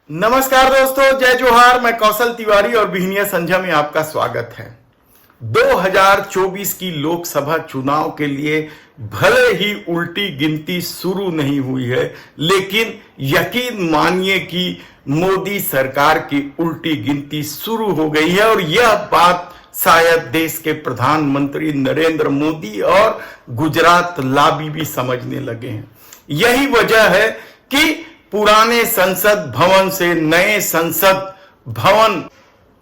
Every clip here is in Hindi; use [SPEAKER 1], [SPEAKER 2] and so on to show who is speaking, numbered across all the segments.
[SPEAKER 1] नमस्कार दोस्तों, जय जोहार। मैं कौशल तिवारी और बिहनिया संध्या में आपका स्वागत है। 2024 की लोकसभा चुनाव के लिए भले ही उल्टी गिनती शुरू नहीं हुई है, लेकिन यकीन मानिए कि मोदी सरकार की उल्टी गिनती शुरू हो गई है और यह बात शायद देश के प्रधानमंत्री नरेंद्र मोदी और गुजरात लाबी भी समझने लगे हैं। यही वजह है कि पुराने संसद भवन से नए संसद भवन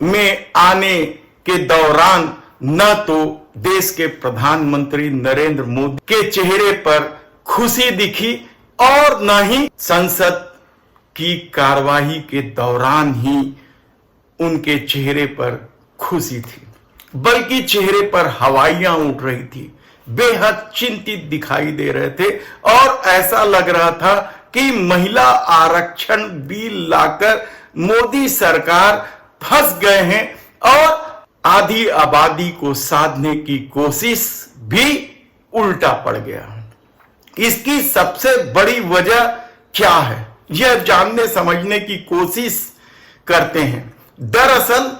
[SPEAKER 1] में आने के दौरान न तो देश के प्रधानमंत्री नरेंद्र मोदी के चेहरे पर खुशी दिखी और न ही संसद की कार्यवाही के दौरान ही उनके चेहरे पर खुशी थी, बल्कि चेहरे पर हवाइयां उठ रही थी। बेहद चिंतित दिखाई दे रहे थे और ऐसा लग रहा था कि महिला आरक्षण बिल लाकर मोदी सरकार फंस गए हैं और आधी आबादी को साधने की कोशिश भी उल्टा पड़ गया। इसकी सबसे बड़ी वजह क्या है, यह जानने समझने की कोशिश करते हैं। दरअसल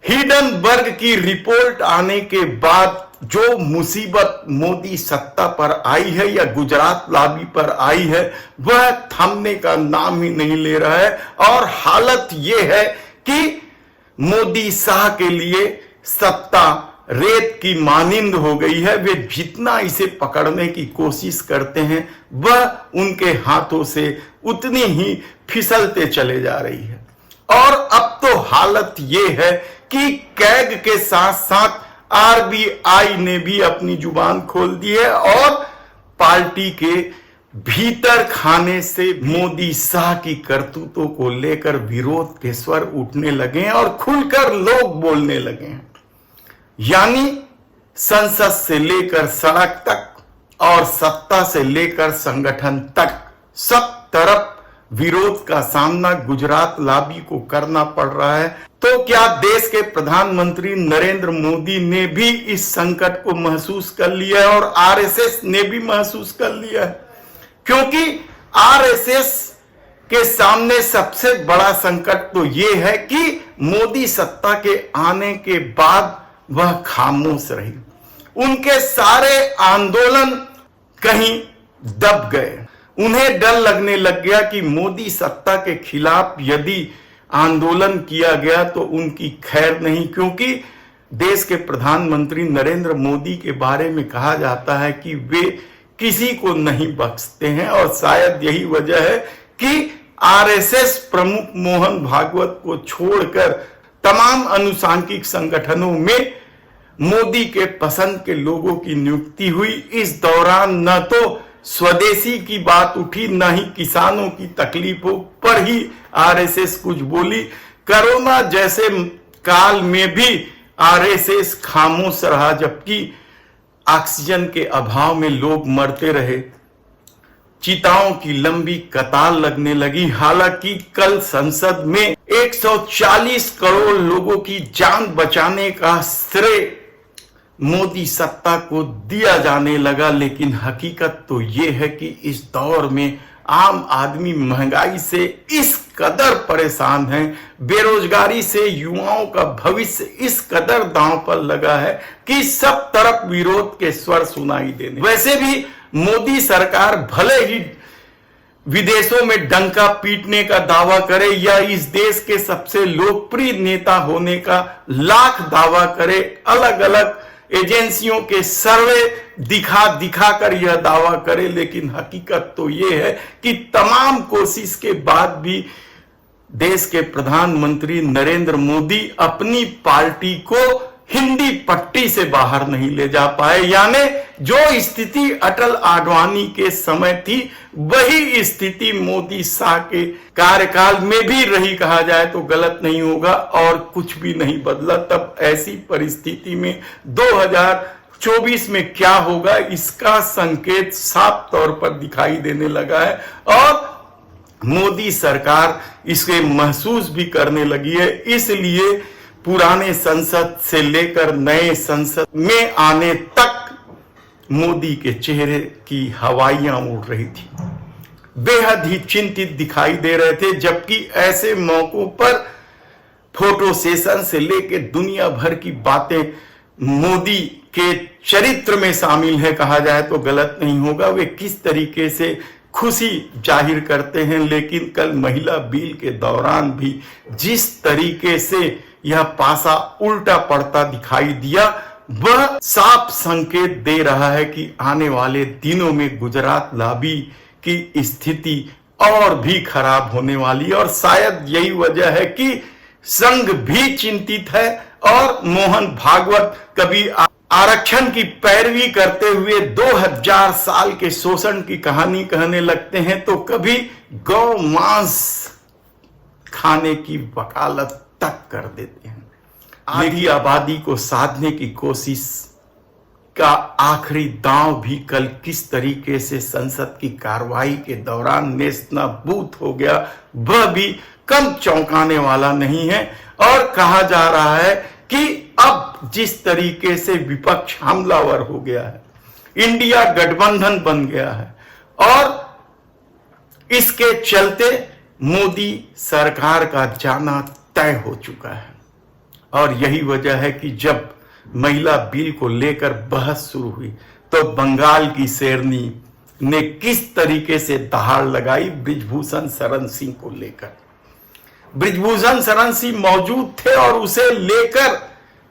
[SPEAKER 1] हिडनबर्ग की रिपोर्ट आने के बाद जो मुसीबत मोदी सत्ता पर आई है या गुजरात लाबी पर आई है, वह थमने का नाम ही नहीं ले रहा है। और हालत यह है कि मोदी शाह के लिए सत्ता रेत की मानिंद हो गई है। वे जितना इसे पकड़ने की कोशिश करते हैं, वह उनके हाथों से उतनी ही फिसलते चले जा रही है। और अब तो हालत यह है कि कैग के साथ साथ आरबीआई ने भी अपनी जुबान खोल दी है और पार्टी के भीतर खाने से मोदी शाह की करतूतों को लेकर विरोध के स्वर उठने लगे हैं और खुलकर लोग बोलने लगे हैं। यानी संसद से लेकर सड़क तक और सत्ता से लेकर संगठन तक सब तरफ विरोध का सामना गुजरात लाबी को करना पड़ रहा है। तो क्या देश के प्रधानमंत्री नरेंद्र मोदी ने भी इस संकट को महसूस कर लिया है और आरएसएस ने भी महसूस कर लिया है? क्योंकि आरएसएस के सामने सबसे बड़ा संकट तो यह है कि मोदी सत्ता के आने के बाद वह खामोश रही। उनके सारे आंदोलन कहीं दब गए। उन्हें डर लगने लग गया कि मोदी सत्ता के खिलाफ यदि आंदोलन किया गया तो उनकी खैर नहीं, क्योंकि देश के प्रधानमंत्री नरेंद्र मोदी के बारे में कहा जाता है कि वे किसी को नहीं बख्शते हैं। और शायद यही वजह है कि आरएसएस प्रमुख मोहन भागवत को छोड़कर तमाम अनुसांगिक संगठनों में मोदी के पसंद के लोगों की नियुक्ति हुई। इस दौरान न तो स्वदेशी की बात उठी, न ही किसानों की तकलीफों पर ही आरएसएस कुछ बोली। कोरोना जैसे काल में भी आरएसएस खामोश रहा, जबकि ऑक्सीजन के अभाव में लोग मरते रहे। चिताओं की लंबी कतार लगने लगी। हालांकि कल संसद में 140 करोड़ लोगों की जान बचाने का श्रेय मोदी सत्ता को दिया जाने लगा, लेकिन हकीकत तो यह है कि इस दौर में आम आदमी महंगाई से इस कदर परेशान है, बेरोजगारी से युवाओं का भविष्य इस कदर दांव पर लगा है कि सब तरफ विरोध के स्वर सुनाई देने। वैसे भी मोदी सरकार भले ही विदेशों में डंका पीटने का दावा करे या इस देश के सबसे लोकप्रिय नेता होने का लाख दावा करे, अलग अलग एजेंसियों के सर्वे दिखा कर यह दावा करे, लेकिन हकीकत तो यह है कि तमाम कोशिश के बाद भी देश के प्रधानमंत्री नरेंद्र मोदी अपनी पार्टी को हिंदी पट्टी से बाहर नहीं ले जा पाए। यानी जो स्थिति अटल आडवाणी के समय थी, वही स्थिति मोदी शाह के कार्यकाल में भी रही, कहा जाए तो गलत नहीं होगा। और कुछ भी नहीं बदला। तब ऐसी परिस्थिति में 2024 में क्या होगा, इसका संकेत साफ तौर पर दिखाई देने लगा है और मोदी सरकार इसे महसूस भी करने लगी है। इसलिए पुराने संसद से लेकर नए संसद में आने तक मोदी के चेहरे की हवाइयां उड़ रही थी। बेहद ही चिंतित दिखाई दे रहे थे, जबकि ऐसे मौकों पर फोटो सेशन से लेकर दुनिया भर की बातें मोदी के चरित्र में शामिल है, कहा जाए तो गलत नहीं होगा। वे किस तरीके से खुशी जाहिर करते हैं, लेकिन कल महिला बिल के दौरान भी जिस तरीके से यह पासा उल्टा पड़ता दिखाई दिया, वह साफ संकेत दे रहा है कि आने वाले दिनों में गुजरात लॉबी की स्थिति और भी खराब होने वाली है। और शायद यही वजह है कि संघ भी चिंतित है और मोहन भागवत कभी आरक्षण की पैरवी करते हुए 2000 साल के शोषण की कहानी कहने लगते हैं, तो कभी गौ मांस खाने की वकालत तक कर देते हैं। आधी आबादी को साधने की कोशिश का आखिरी दांव भी कल किस तरीके से संसद की कार्रवाई के दौरान नेस्तनाबूद हो गया, वह भी कम चौंकाने वाला नहीं है। और कहा जा रहा है कि अब जिस तरीके से विपक्ष हमलावर हो गया है, इंडिया गठबंधन बन गया है, और इसके चलते मोदी सरकार का जाना तय हो चुका है। और यही वजह है कि जब महिला बिल को लेकर बहस शुरू हुई तो बंगाल की शेरनी ने किस तरीके से दहाड़ लगाई बृजभूषण शरण सिंह को लेकर। बृजभूषण शरण सिंह मौजूद थे और उसे लेकर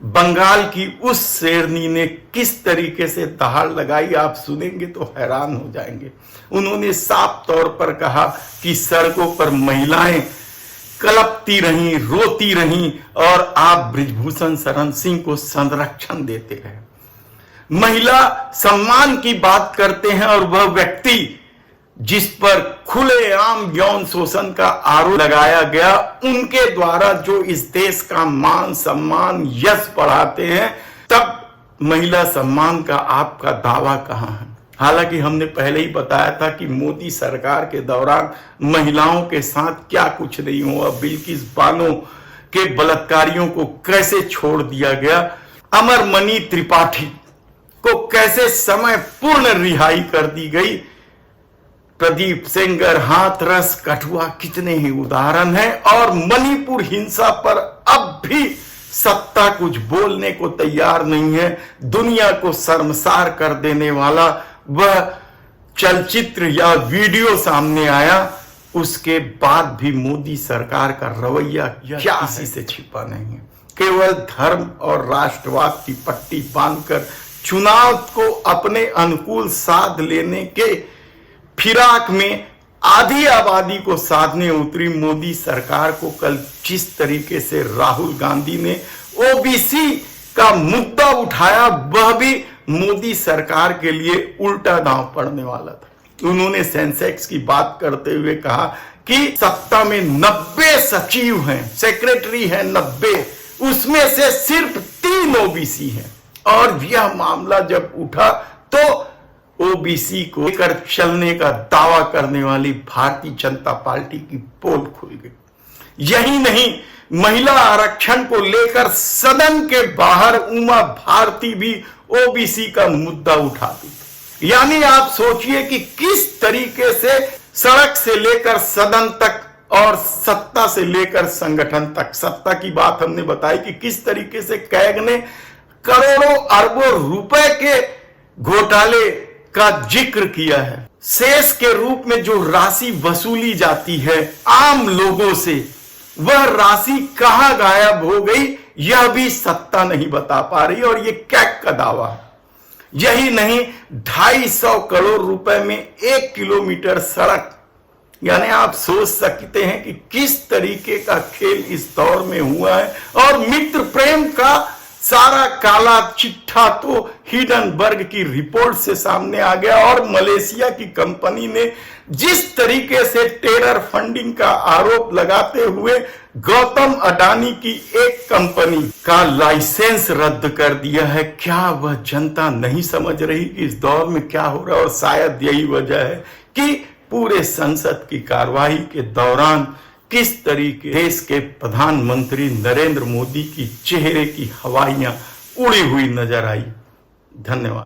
[SPEAKER 1] बंगाल की उस शेरनी ने किस तरीके से दहाड़ लगाई, आप सुनेंगे तो हैरान हो जाएंगे। उन्होंने साफ तौर पर कहा कि सड़कों पर महिलाएं कलपती रहीं, रोती रहीं, और आप बृजभूषण शरण सिंह को संरक्षण देते रहे। महिला सम्मान की बात करते हैं, और वह व्यक्ति जिस पर खुलेआम यौन शोषण का आरोप लगाया गया, उनके द्वारा जो इस देश का मान सम्मान यश बढ़ाते हैं, तब महिला सम्मान का आपका दावा कहां है? हालांकि हमने पहले ही बताया था कि मोदी सरकार के दौरान महिलाओं के साथ क्या कुछ नहीं हुआ। बिल्किस बानो के बलात्कारियों को कैसे छोड़ दिया गया, अमरमणि त्रिपाठी को कैसे समय पूर्ण रिहाई कर दी गई, प्रदीप सेंगर, हाथरस, कठुआ, कितने ही उदाहरण हैं। और मणिपुर हिंसा पर अब भी सत्ता कुछ बोलने को तैयार नहीं है। दुनिया को शर्मसार कर देने वाला वह चलचित्र या वीडियो सामने आया, उसके बाद भी मोदी सरकार का रवैया क्या किसी से छिपा नहीं है। केवल धर्म और राष्ट्रवाद की पट्टी बांधकर चुनाव को अपने अनुकूल साध लेने के फिराक में आधी आबादी को साधने उतरी मोदी सरकार को कल जिस तरीके से राहुल गांधी ने ओबीसी का मुद्दा उठाया, वह भी मोदी सरकार के लिए उल्टा दांव पड़ने वाला था। उन्होंने सेंसेक्स की बात करते हुए कहा कि सत्ता में 90 सचिव हैं, सेक्रेटरी हैं 90, उसमें से सिर्फ 3 ओबीसी हैं। और यह मामला जब उठा तो ओबीसी को लेकर चलने का दावा करने वाली भारतीय जनता पार्टी की पोल खुल गई। यही नहीं, महिला आरक्षण को लेकर सदन के बाहर उमा भारती भी ओबीसी का मुद्दा उठाती। यानी आप सोचिए कि किस तरीके से सड़क से लेकर सदन तक और सत्ता से लेकर संगठन तक, सत्ता की बात हमने बताई कि किस तरीके से कैग ने करोड़ों अरबों रुपए के घोटाले का जिक्र किया है। शेष के रूप में जो राशि वसूली जाती है आम लोगों से, वह राशि कहां गायब हो गई, यह भी सत्ता नहीं बता पा रही। और यह कैग का दावा है। यही नहीं, 250 करोड़ रुपए में 1 किलोमीटर सड़क, यानी आप सोच सकते हैं कि किस तरीके का खेल इस दौर में हुआ है। और मित्र प्रेम का सारा काला चिट्ठा तो हिडनबर्ग की रिपोर्ट से सामने आ गया। और मलेशिया की कंपनी ने जिस तरीके से टेरर फंडिंग का आरोप लगाते हुए गौतम अडानी की एक कंपनी का लाइसेंस रद्द कर दिया है, क्या वह जनता नहीं समझ रही कि इस दौर में क्या हो रहा है? और शायद यही वजह है कि पूरे संसद की कार्रवाई के दौरान किस तरीके देश के प्रधानमंत्री नरेंद्र मोदी की चेहरे की हवाइयां उड़ी हुई नजर आई। धन्यवाद।